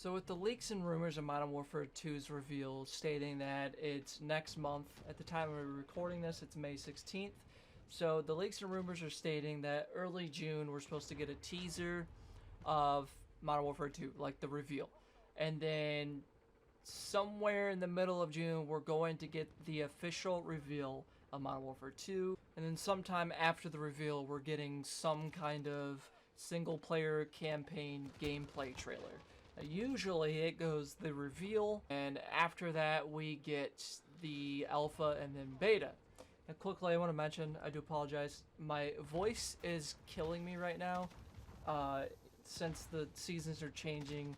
So with the leaks and rumors of Modern Warfare 2's reveal stating that it's next month, at the time we're recording this, it's May 16th. So the leaks and rumors are stating that early June we're supposed to get a teaser of Modern Warfare 2, like the reveal. And then somewhere in the middle of June we're going to get the official reveal of Modern Warfare 2. And then sometime after the reveal we're getting some kind of single player campaign gameplay trailer. Usually it goes the reveal, and after that we get the alpha and then beta. And quickly I want to mention, I do apologize, my voice is killing me right now. Since the seasons are changing,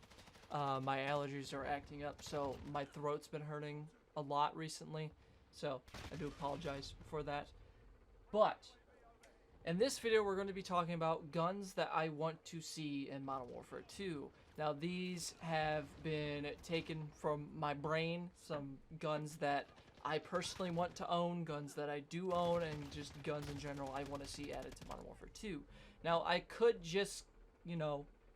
my allergies are acting up, so my throat's been hurting a lot recently. So I do apologize for that. But in this video we're going to be talking about guns that I want to see in Modern Warfare 2. Now these have been taken from my brain, some guns that I personally want to own, guns that I do own, and just guns in general I want to see added to Modern Warfare 2. Now I could just,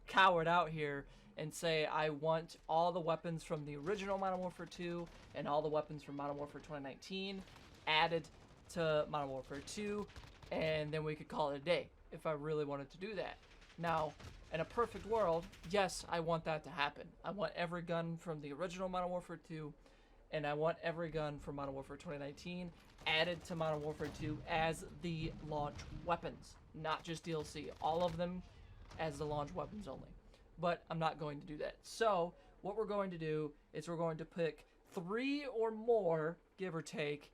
cow it out here and say I want all the weapons from the original Modern Warfare 2 and all the weapons from Modern Warfare 2019 added to Modern Warfare 2, and then we could call it a day if I really wanted to do that. Now, in a perfect world, yes, I want that to happen. I want every gun from the original Modern Warfare 2, and I want every gun from Modern Warfare 2019 added to Modern Warfare 2 as the launch weapons, not just DLC. All of them as the launch weapons only. But I'm not going to do that. So, what we're going to do is we're going to pick 3 or more, give or take,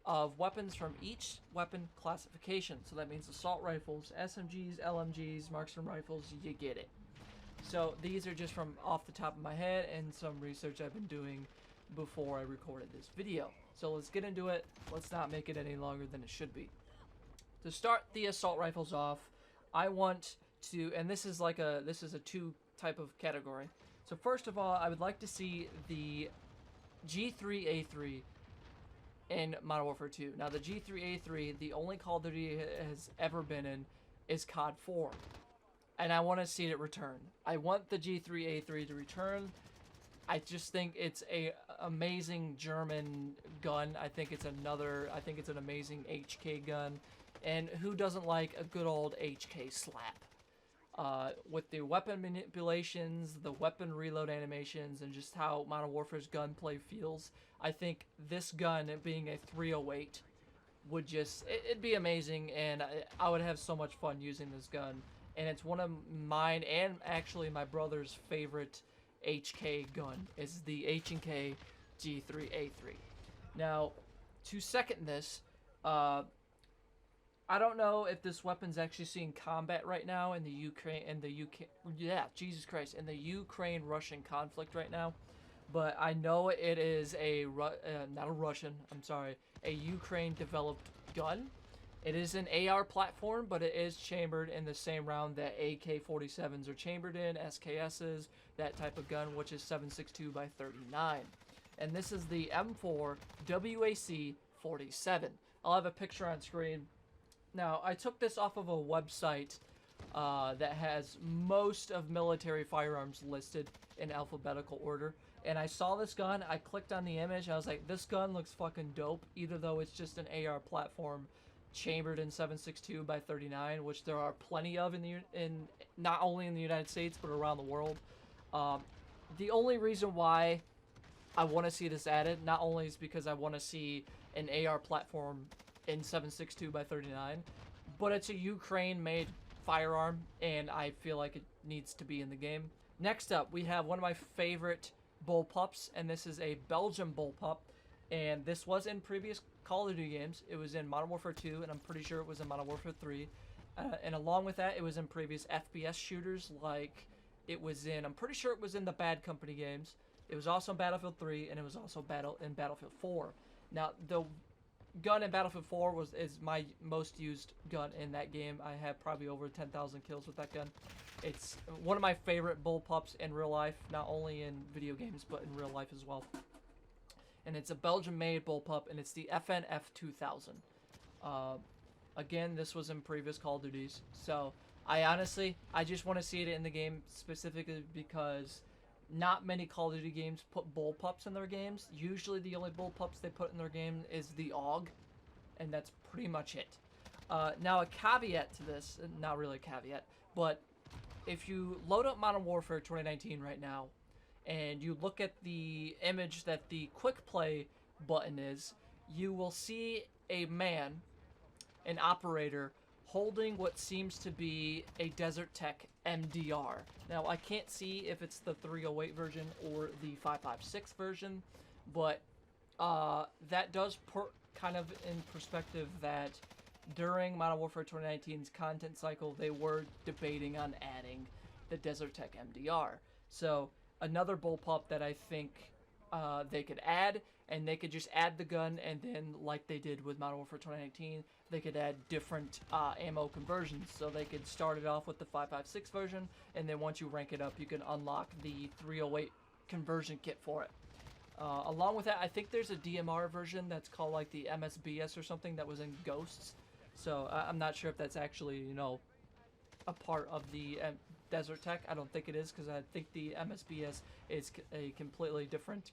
of weapons from each weapon classification. So that means assault rifles, SMGs, LMGs, Marksman Rifles, you get it. So these are just from off the top of my head and some research I've been doing before I recorded this video. So let's get into it. Let's not make it any longer than it should be. To start the assault rifles off, I want to, and this is a 2 type of category. So first of all, I would like to see the G3A3 in Modern Warfare 2. Now the G3A3, the only Call of Duty it has ever been in is COD 4. And I want to see it return. I want the G3A3 to return. I just think it's a amazing German gun. I think it's an amazing HK gun. And who doesn't like a good old HK slap? With the weapon manipulations, the weapon reload animations, and just how Modern Warfare's gunplay feels, I think this gun, it being a 308, would just, it'd be amazing, and I would have so much fun using this gun. And it's one of mine, and actually my brother's favorite HK gun, is the H&K G3A3. Now, to second this, I don't know if this weapon's actually seeing combat right now in the Ukraine, in the Ukraine-Russian conflict right now. But I know it is a Ukraine-developed gun. It is an AR platform, but it is chambered in the same round that AK-47s are chambered in, SKSs, that type of gun, which is 7.62 by 39. And this is the M4 WAC-47. I'll have a picture on screen. Now, I took this off of a website that has most of military firearms listed in alphabetical order. And I saw this gun, I clicked on the image, I was like, this gun looks fucking dope, even though it's just an AR platform chambered in 7.62 by 39, which there are plenty of in not only in the United States, but around the world. The only reason why I want to see this added, not only is because I want to see an AR platform in 7.62 by 39, but it's a Ukraine-made firearm, and I feel like it needs to be in the game. Next up, we have one of my favorite bullpups, and this is a Belgian bullpup, and this was in previous Call of Duty games. It was in Modern Warfare 2, and I'm pretty sure it was in Modern Warfare 3, and along with that, it was in previous FPS shooters, like it was in, I'm pretty sure it was in the Bad Company games. It was also in Battlefield 3, and it was also in Battlefield 4. Now, the gun in Battlefield 4 is my most used gun in that game. I have probably over 10,000 kills with that gun. It's one of my favorite bullpups in real life, not only in video games, but in real life as well. And it's a Belgian-made bullpup, and it's the FNF2000. Again, this was in previous Call of Duties, so I just want to see it in the game specifically because not many Call of Duty games put bullpups in their games. Usually the only bullpups they put in their game is the AUG, and that's pretty much it. Now a caveat to this, not really a caveat, but if you load up Modern Warfare 2019 right now, and you look at the image that the quick play button is, you will see a man, an operator, holding what seems to be a Desert Tech MDR. Now, I can't see if it's the 308 version or the 556 version, but that does put kind of in perspective that during Modern Warfare 2019's content cycle, they were debating on adding the Desert Tech MDR. So, another bullpup that I think they could add, and they could just add the gun, and then like they did with Modern Warfare 2019, they could add different ammo conversions. So they could start it off with the 556 version, and then once you rank it up, you can unlock the 308 conversion kit for it. Along with that, I think there's a DMR version that's called like the MSBS or something that was in Ghosts. So I'm not sure if that's actually, you know, a part of the Desert Tech. I don't think it is, because I think the MSBS is a completely different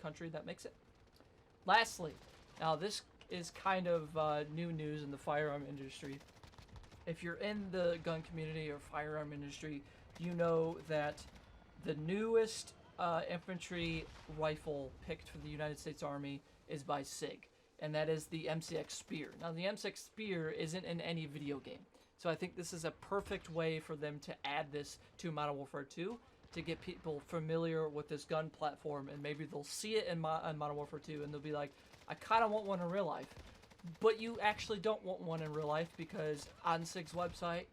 country that makes it. Lastly, now this is kind of new news in the firearm industry. If you're in the gun community or firearm industry, you know that the newest infantry rifle picked for the United States Army is by Sig, and that is the Mcx Spear. Now, the Mcx Spear isn't in any video game, so I think this is a perfect way for them to add this to Modern Warfare 2 to get people familiar with this gun platform, and maybe they'll see it in Modern Warfare 2 and they'll be like, I kind of want one in real life. But you actually don't want one in real life, because on Sig's website,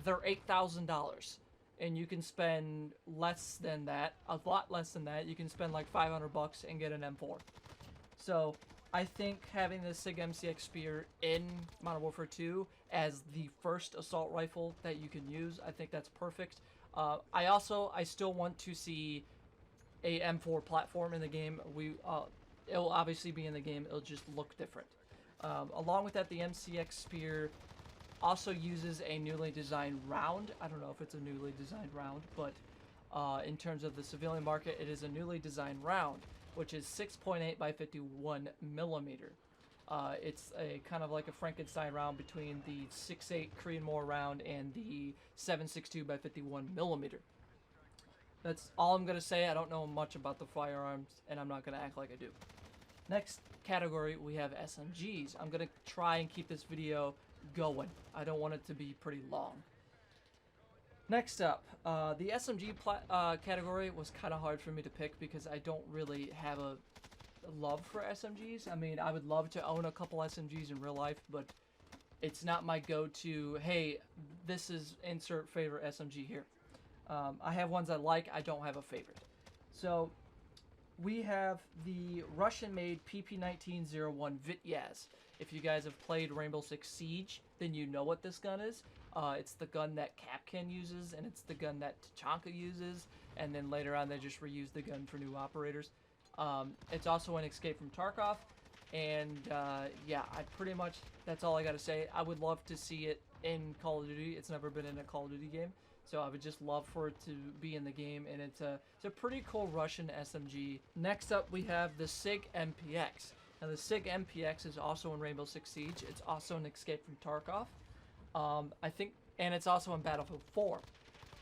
they're $8,000. And you can spend less than that, a lot less than that. You can spend like $500 and get an M4. So I think having the Sig Mpx Spear in Modern Warfare 2 as the first assault rifle that you can use, I think that's perfect. I still want to see a M4 platform in the game. It'll obviously be in the game. It'll just look different. Along with that, the Mcx Spear also uses a newly designed round. I don't know if it's a newly designed round, but in terms of the civilian market, it is a newly designed round, which is 6.8 by 51 millimeter. It's a kind of like a Frankenstein round between the 6.8 Korean War round and the 7.62 by 51 millimeter. That's all I'm going to say. I don't know much about the firearms, and I'm not going to act like I do. Next category, we have SMGs. I'm going to try and keep this video going. I don't want it to be pretty long. Next up, the SMG category was kind of hard for me to pick because I don't really have a love for SMGs. I mean, I would love to own a couple SMGs in real life, but it's not my go-to, hey, this is insert favorite SMG here. I have ones I like, I don't have a favorite. So, we have the Russian-made PP1901 Vityaz. If you guys have played Rainbow Six Siege, then you know what this gun is. It's the gun that Kapkan uses, and it's the gun that Tachanka uses, and then later on they just reused the gun for new operators. It's also an Escape from Tarkov, and yeah, that's all I gotta say. I would love to see it in Call of Duty. It's never been in a Call of Duty game, so I would just love for it to be in the game, and it's a pretty cool Russian SMG. Next up, we have the Sig Mpx. Now, the Sig Mpx is also in Rainbow Six Siege. It's also an Escape from Tarkov. And it's also in Battlefield 4.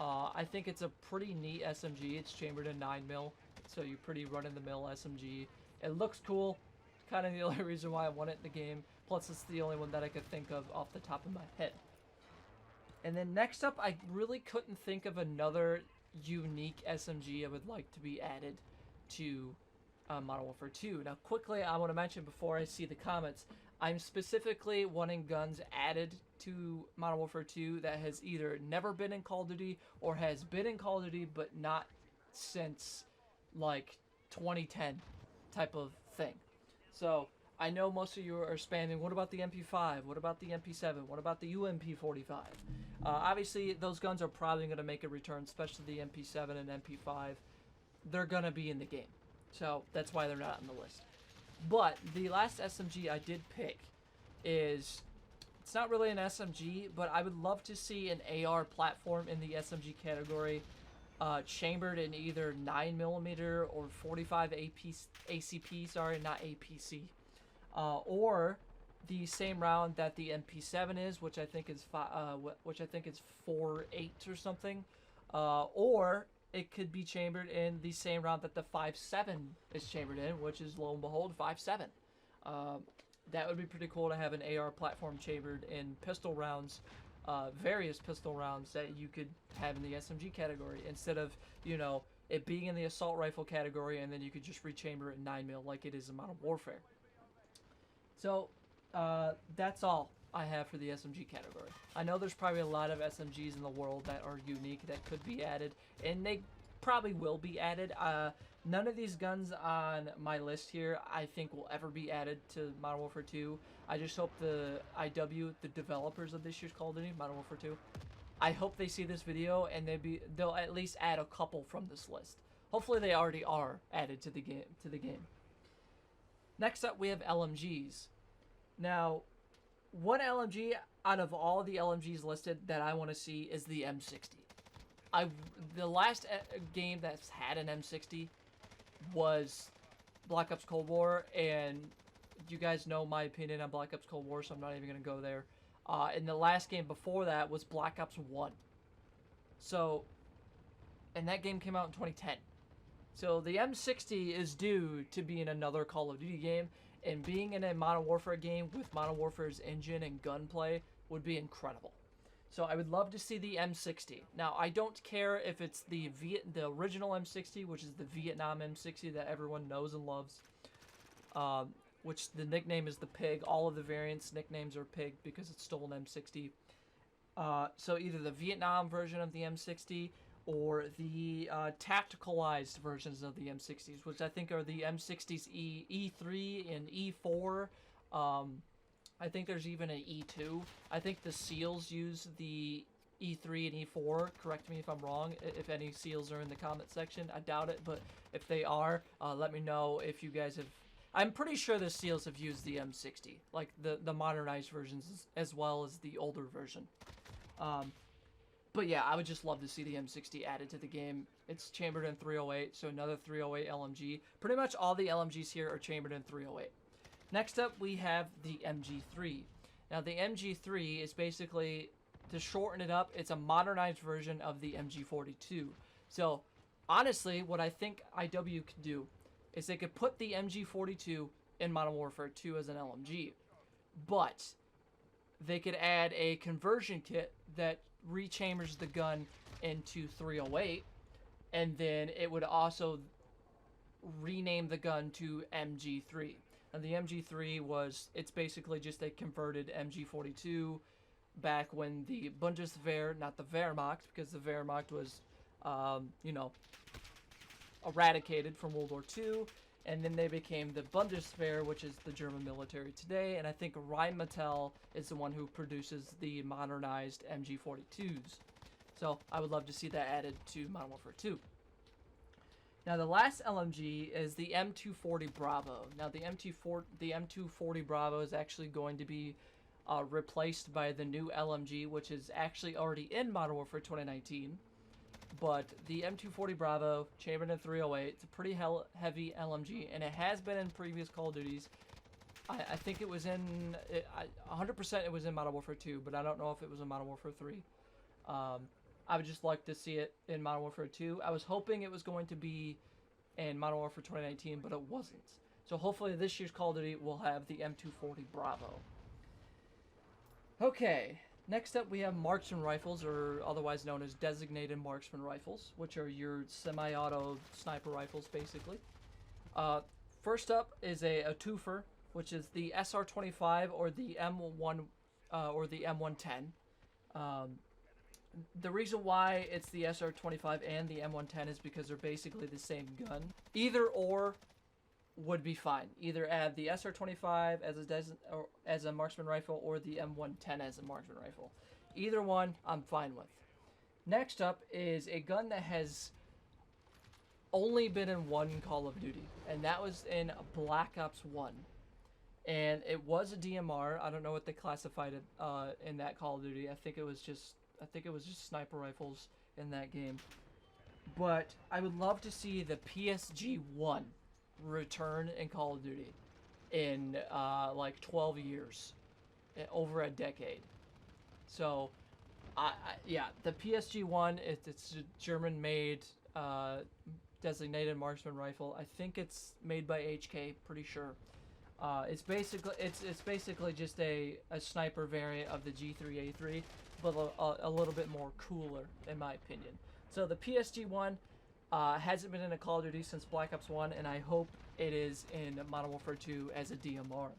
I think it's a pretty neat SMG. It's chambered in 9mm, so you're pretty run-in-the-mill SMG. It looks cool. Kind of the only reason why I want it in the game. Plus, it's the only one that I could think of off the top of my head. And then next up, I really couldn't think of another unique SMG I would like to be added to Modern Warfare 2. Now, quickly, I want to mention before I see the comments, I'm specifically wanting guns added to Modern Warfare 2 that has either never been in Call of Duty or has been in Call of Duty but not since like 2010 type of thing. So I know most of you are spamming, what about the MP5? What about the MP7? What about the UMP45? Obviously, those guns are probably going to make a return, especially the MP7 and MP5. They're going to be in the game. So that's why they're not on the list. But the last SMG I did pick is, it's not really an SMG, but I would love to see an AR platform in the SMG category. chambered in either 9mm or 45 ACP, sorry, not APC, or the same round that the MP7 is, which I think is 4.8 or something, or it could be chambered in the same round that the 5.7 is chambered in, which is, lo and behold, 5.7. That would be pretty cool to have an AR platform chambered in pistol rounds, various pistol rounds that you could have in the SMG category, instead of, you know, it being in the assault rifle category and then you could just rechamber it in 9mm like it is in Modern Warfare. So, that's all I have for the SMG category. I know there's probably a lot of SMGs in the world that are unique that could be added, and they probably will be added. None of these guns on my list here I think will ever be added to Modern Warfare 2. I just hope the IW, the developers of this year's Call of Duty, Modern Warfare 2, I hope they see this video and they'll at least add a couple from this list. Hopefully they already are added to the game. Next up, we have LMGs. Now, one LMG out of all the LMGs listed that I want to see is the M60. The last game that's had an M60 was Black Ops Cold War, and you guys know my opinion on Black Ops Cold War, so I'm not even going to go there. And the last game before that was Black Ops 1. So, and that game came out in 2010. So the M60 is due to be in another Call of Duty game, and being in a Modern Warfare game with Modern Warfare's engine and gunplay would be incredible. So I would love to see the M60. Now, I don't care if it's the original M60, which is the Vietnam M60 that everyone knows and loves, which the nickname is the Pig. All of the variants nicknames are Pig because it's stolen M60. So either the Vietnam version of the M60 or the tacticalized versions of the M60s, which I think are the M60s E3 and E4. I think there's even an E2. I think the SEALs use the E3 and E4. Correct me if I'm wrong, if any SEALs are in the comment section. I doubt it, but if they are, let me know if you guys have... I'm pretty sure the SEALs have used the M60, like the modernized versions as well as the older version. But yeah, I would just love to see the M60 added to the game. It's chambered in 308, so another 308 LMG. Pretty much all the LMGs here are chambered in 308. Next up, we have the MG3. Now, the MG3 is basically, to shorten it up, it's a modernized version of the MG42. So, honestly, what I think IW could do is they could put the MG42 in Modern Warfare 2 as an LMG, but they could add a conversion kit that rechambers the gun into 308, and then it would also rename the gun to MG3. And the MG3 it's basically just a converted MG42 back when the Bundeswehr, not the Wehrmacht, because the Wehrmacht was, you know, eradicated from World War II, and then they became the Bundeswehr, which is the German military today, and I think Rheinmetall is the one who produces the modernized MG42s. So I would love to see that added to Modern Warfare 2. Now, the last LMG is the M240 Bravo. Now, the M240 Bravo is actually going to be replaced by the new LMG, which is actually already in Modern Warfare 2019. But the M240 Bravo, chambered in 308, it's a pretty heavy LMG, and it has been in previous Call of Duties. I think it was in... 100% it was in Modern Warfare 2, but I don't know if it was in Modern Warfare 3. I would just like to see it in Modern Warfare 2. I was hoping it was going to be in Modern Warfare 2019, but it wasn't. So hopefully this year's Call of Duty will have the M240 Bravo. Okay, next up we have Marksman Rifles, or otherwise known as designated Marksman Rifles, which are your semi-auto sniper rifles, basically. First up is a twofer, which is the SR25 or the M1 or the M110. The reason why it's the SR25 and the M110 is because they're basically the same gun. Either or would be fine. Either add the SR25 as a marksman rifle or the M110 as a marksman rifle. Either one, I'm fine with. Next up is a gun that has only been in one Call of Duty, and that was in Black Ops 1. And it was a DMR. I don't know what they classified it in that Call of Duty. I think it was just sniper rifles in that game. But I would love to see the PSG-1 return in Call of Duty in like 12 years, over a decade. So, yeah, the PSG-1, it's a German-made designated marksman rifle. I think it's made by HK, pretty sure. It's basically just a sniper variant of the G3A3, but a little bit more cooler, in my opinion. So the PSG-1 hasn't been in a Call of Duty since Black Ops 1, and I hope it is in Modern Warfare 2 as a DMR.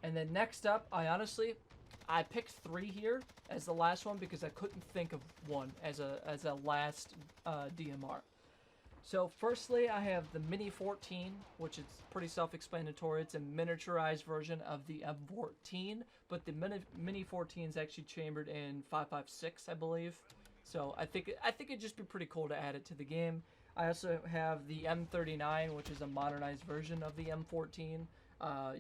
And then next up, I picked 3 here as the last one because I couldn't think of one as a last DMR. So firstly, I have the Mini 14, which is pretty self-explanatory. It's a miniaturized version of the M14, but the Mini 14 is actually chambered in 5.56, I believe. So I think it'd just be pretty cool to add it to the game. I also have the M39, which is a modernized version of the M14.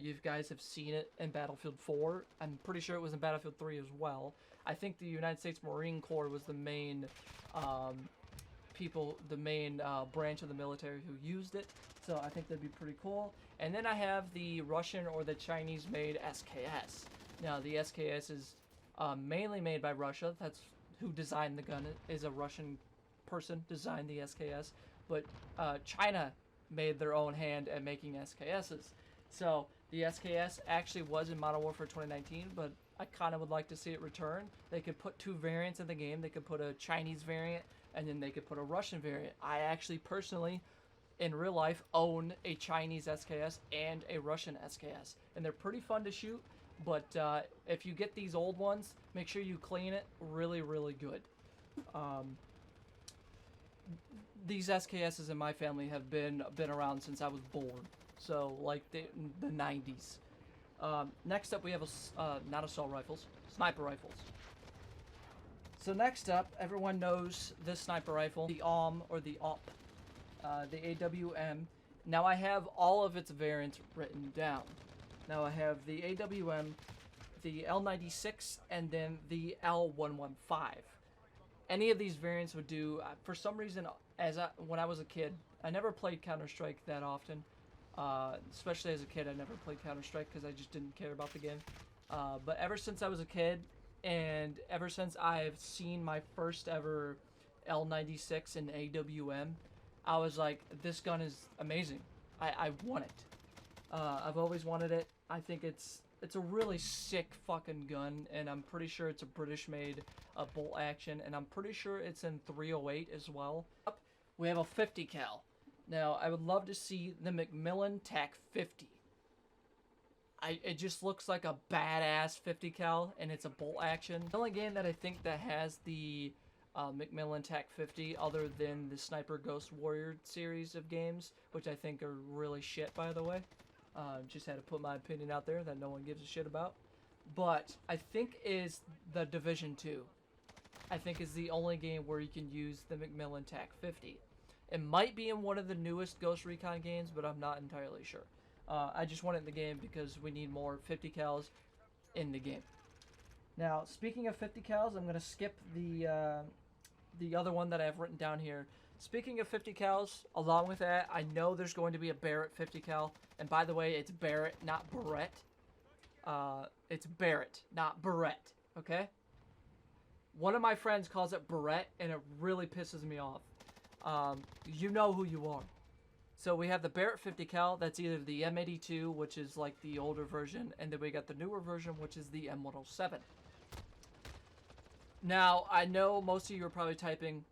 You guys have seen it in Battlefield 4. I'm pretty sure it was in Battlefield 3 as well. I think the United States Marine Corps was the main branch of the military who used it. So I think that'd be pretty cool. And then I have the Russian or the Chinese-made SKS. Now the SKS is mainly made by Russia. That's who designed the gun. Is a Russian person designed the SKS, but China made their own hand at making SKSs. So the SKS actually was in Modern Warfare 2019, but I kind of would like to see it return. They could put 2 variants in the game. They could put a Chinese variant, and then they could put a Russian variant. I actually personally, in real life, own a Chinese SKS and a Russian SKS, and they're pretty fun to shoot. But if you get these old ones, make sure you clean it really, really good. These SKSs in my family have been around since I was born. So, like the 90s. Next up, we have not assault rifles, sniper rifles. So next up, everyone knows this sniper rifle, the AWM or the AWP, the AWM. Now I have all of its variants written down. Now I have the AWM, the L96, and then the L115. Any of these variants would do. For some reason, when I was a kid, I never played Counter-Strike that often. Especially as a kid, I never played Counter-Strike because I just didn't care about the game. But ever since I was a kid, and ever since I've seen my first ever L96 and AWM, I was like, this gun is amazing. I want it. I've always wanted it. I think it's a really sick fucking gun, and I'm pretty sure it's a British-made bolt action, and I'm pretty sure it's in 308 as well. We have a 50 cal. Now, I would love to see the Macmillan Tac 50. It just looks like a badass 50 cal, and it's a bolt action. The only game that I think that has the Macmillan Tac 50 other than the Sniper Ghost Warrior series of games, which I think are really shit, by the way. Just had to put my opinion out there that no one gives a shit about. But I think is the Division 2. I think is the only game where you can use the Macmillan Tac 50. It might be in one of the newest Ghost Recon games, but I'm not entirely sure. I just want it in the game because we need more 50 cals in the game. Now, speaking of 50 cals, I'm going to skip the other one that I have written down here. Speaking of 50 cals, along with that, I know there's going to be a Barrett 50 cal. And by the way, it's Barrett, not Barrett. It's Barrett, not Barrett, okay? One of my friends calls it Barrett, and it really pisses me off. You know who you are. So we have the Barrett 50 cal. That's either the M82, which is like the older version, and then we got the newer version, which is the M107. Now, I know most of you are probably typing,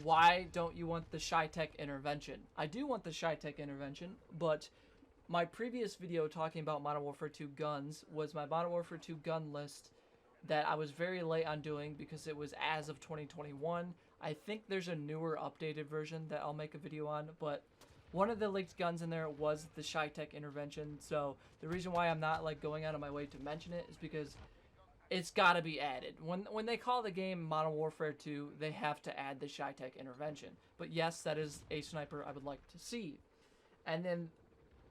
why don't you want the Shy-Tech intervention? I do want the Shy-Tech intervention, but my previous video talking about Modern Warfare 2 guns was my Modern Warfare 2 gun list that I was very late on doing because it was as of 2021. I think there's a newer updated version that I'll make a video on, but one of the leaked guns in there was the Shy-Tech intervention. So the reason why I'm not like going out of my way to mention it is because it's got to be added. When they call the game Modern Warfare 2, they have to add the Shy-Tech intervention. But yes, that is a sniper I would like to see. And then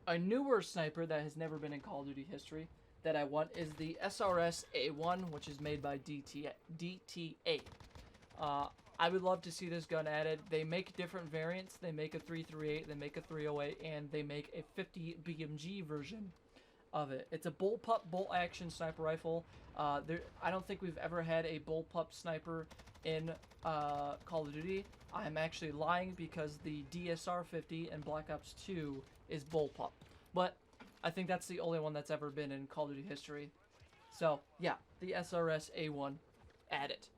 a newer sniper that has never been in Call of Duty history that I want is the Srs A1, which is made by DTA. I would love to see this gun added. They make different variants. They make a 338, they make a 308, and they make a 50 BMG version of it. It's a bullpup bolt action sniper rifle. I don't think we've ever had a bullpup sniper in Call of Duty. I'm actually lying because the DSR 50 and Black Ops 2 is bullpup. But I think that's the only one that's ever been in Call of Duty history. So, yeah, the Srs A1, add it.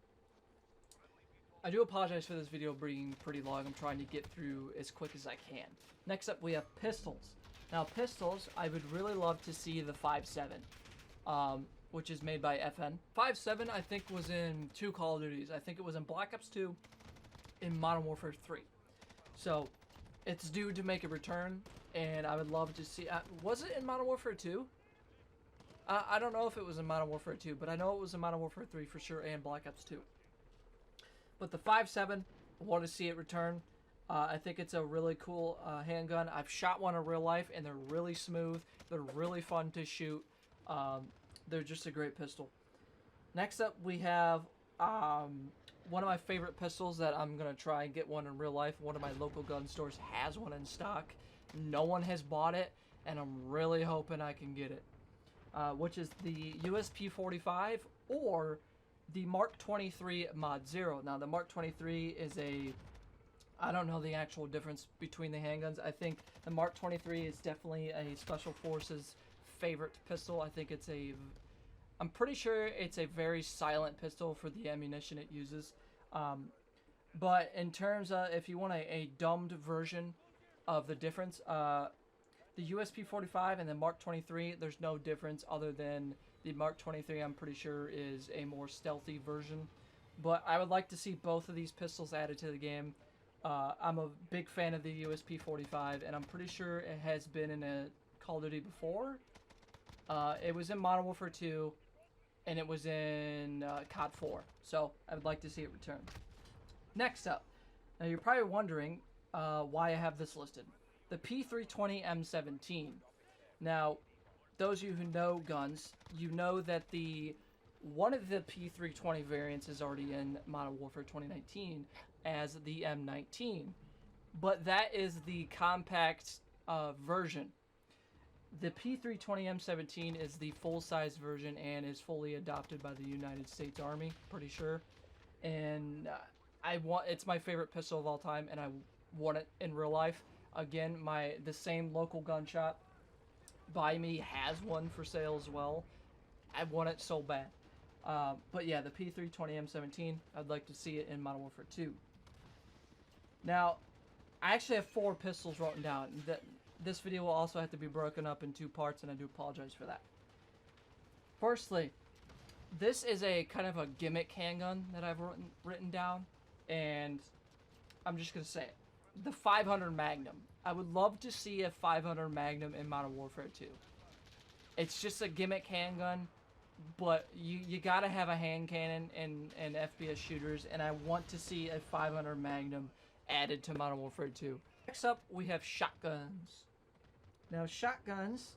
I do apologize for this video being pretty long. I'm trying to get through as quick as I can. Next up, we have pistols. Now, pistols, I would really love to see the 5.7, which is made by FN. 5.7, I think, was in 2 Call of Duties. I think it was in Black Ops 2, in Modern Warfare 3. So, it's due to make a return, and I would love to see... was it in Modern Warfare 2? I don't know if it was in Modern Warfare 2, but I know it was in Modern Warfare 3 for sure, and Black Ops 2. But the 5.7, I want to see it return. I think it's a really cool handgun. I've shot one in real life, and they're really smooth. They're really fun to shoot. They're just a great pistol. Next up, we have one of my favorite pistols that I'm going to try and get one in real life. One of my local gun stores has one in stock. No one has bought it, and I'm really hoping I can get it. Which is the USP 45 or the Mark 23 Mod 0. Now, the Mark 23 is I don't know the actual difference between the handguns. I think the Mark 23 is definitely a Special Forces favorite pistol. I think I'm pretty sure it's a very silent pistol for the ammunition it uses. But in terms of, if you want a dumbed version of the difference, the USP 45 and the Mark 23, there's no difference other than the Mark 23, I'm pretty sure, is a more stealthy version. But I would like to see both of these pistols added to the game. I'm a big fan of the USP 45, and I'm pretty sure it has been in a Call of Duty before. It was in Modern Warfare 2, and it was in COD 4. So I would like to see it return. Next up, now you're probably wondering why I have this listed. The P320 M17. Now, those of you who know guns, you know that one of the P320 variants is already in Modern Warfare 2019 as the M19, but that is the compact version. The P320 M17 is the full-size version and is fully adopted by the United States Army, pretty sure. And it's my favorite pistol of all time, and I want it in real life. Again, the same local gun shop by me has one for sale as well. I want it so bad. But yeah, the P320 M17, I'd like to see it in Modern Warfare 2. Now, I actually have 4 pistols written down. This video will also have to be broken up in 2 parts, and I do apologize for that. Firstly, this is a kind of a gimmick handgun that I've written down, and I'm just going to say it. The 500 Magnum. I would love to see a 500 Magnum in Modern Warfare 2. It's just a gimmick handgun, but you gotta have a hand cannon in FPS shooters, and I want to see a 500 Magnum added to Modern Warfare 2. Next up, we have shotguns. Now, shotguns,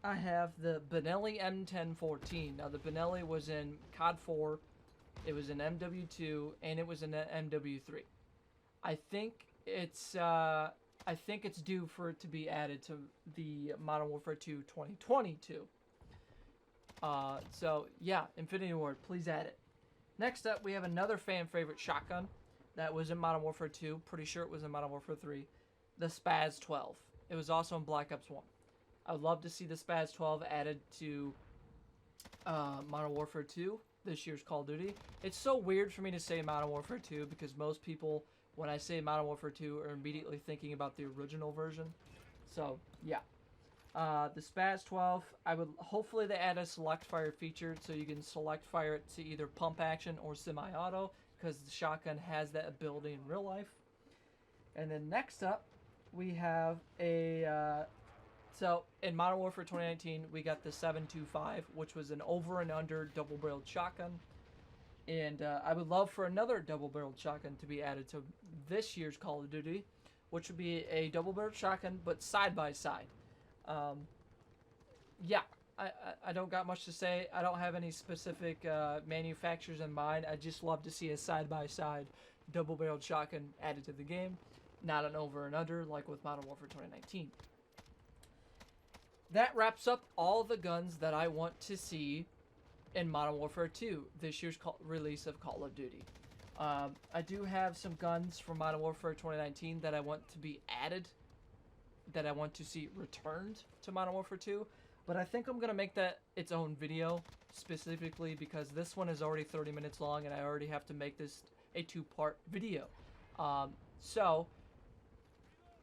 I have the Benelli M1014. Now, the Benelli was in COD 4, it was in MWII, and it was in MWII. I think it's due for it to be added to the Modern Warfare 2 2022. So yeah, Infinity Ward, please add it. Next up, we have another fan favorite shotgun that was in Modern Warfare 2. Pretty sure it was in Modern Warfare 3. The Spaz 12. It was also in Black Ops 1. I would love to see the Spaz 12 added to Modern Warfare 2, this year's Call of Duty. It's so weird for me to say Modern Warfare 2 because most people, when I say Modern Warfare 2, are immediately thinking about the original version. So, yeah. The Spaz 12, hopefully they add a select fire feature so you can select fire it to either pump action or semi-auto, because the shotgun has that ability in real life. And then next up, we have so in Modern Warfare 2019, we got the 725, which was an over and under double-barreled shotgun. And I would love for another double-barreled shotgun to be added to this year's Call of Duty, which would be a double-barreled shotgun, but side-by-side. Yeah, I don't got much to say. I don't have any specific manufacturers in mind. I just love to see a side-by-side double-barreled shotgun added to the game, not an over and under like with Modern Warfare 2019. That wraps up all the guns that I want to see in Modern Warfare 2, this year's release of Call of Duty. I do have some guns from Modern Warfare 2019 that I want to be added, that I want to see returned to Modern Warfare 2, but I think I'm going to make that its own video, specifically because this one is already 30 minutes long and I already have to make this a 2-part video. So,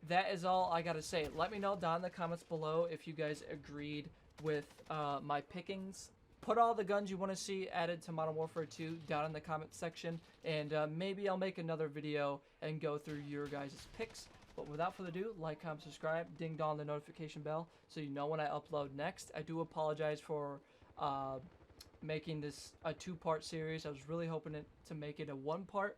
that is all I gotta say. Let me know down in the comments below if you guys agreed with my pickings. Put all the guns you want to see added to Modern Warfare 2 down in the comment section, and maybe I'll make another video and go through your guys' picks. But without further ado, like, comment, subscribe, ding dong the notification bell so you know when I upload next. I do apologize for making this a 2-part series. I was really hoping to make it a 1-part,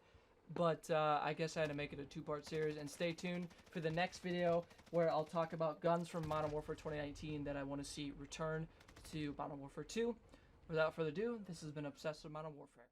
but I guess I had to make it a 2-part series. And stay tuned for the next video where I'll talk about guns from Modern Warfare 2019 that I want to see return to Modern Warfare 2. Without further ado, this has been Obsessed with Modern Warfare.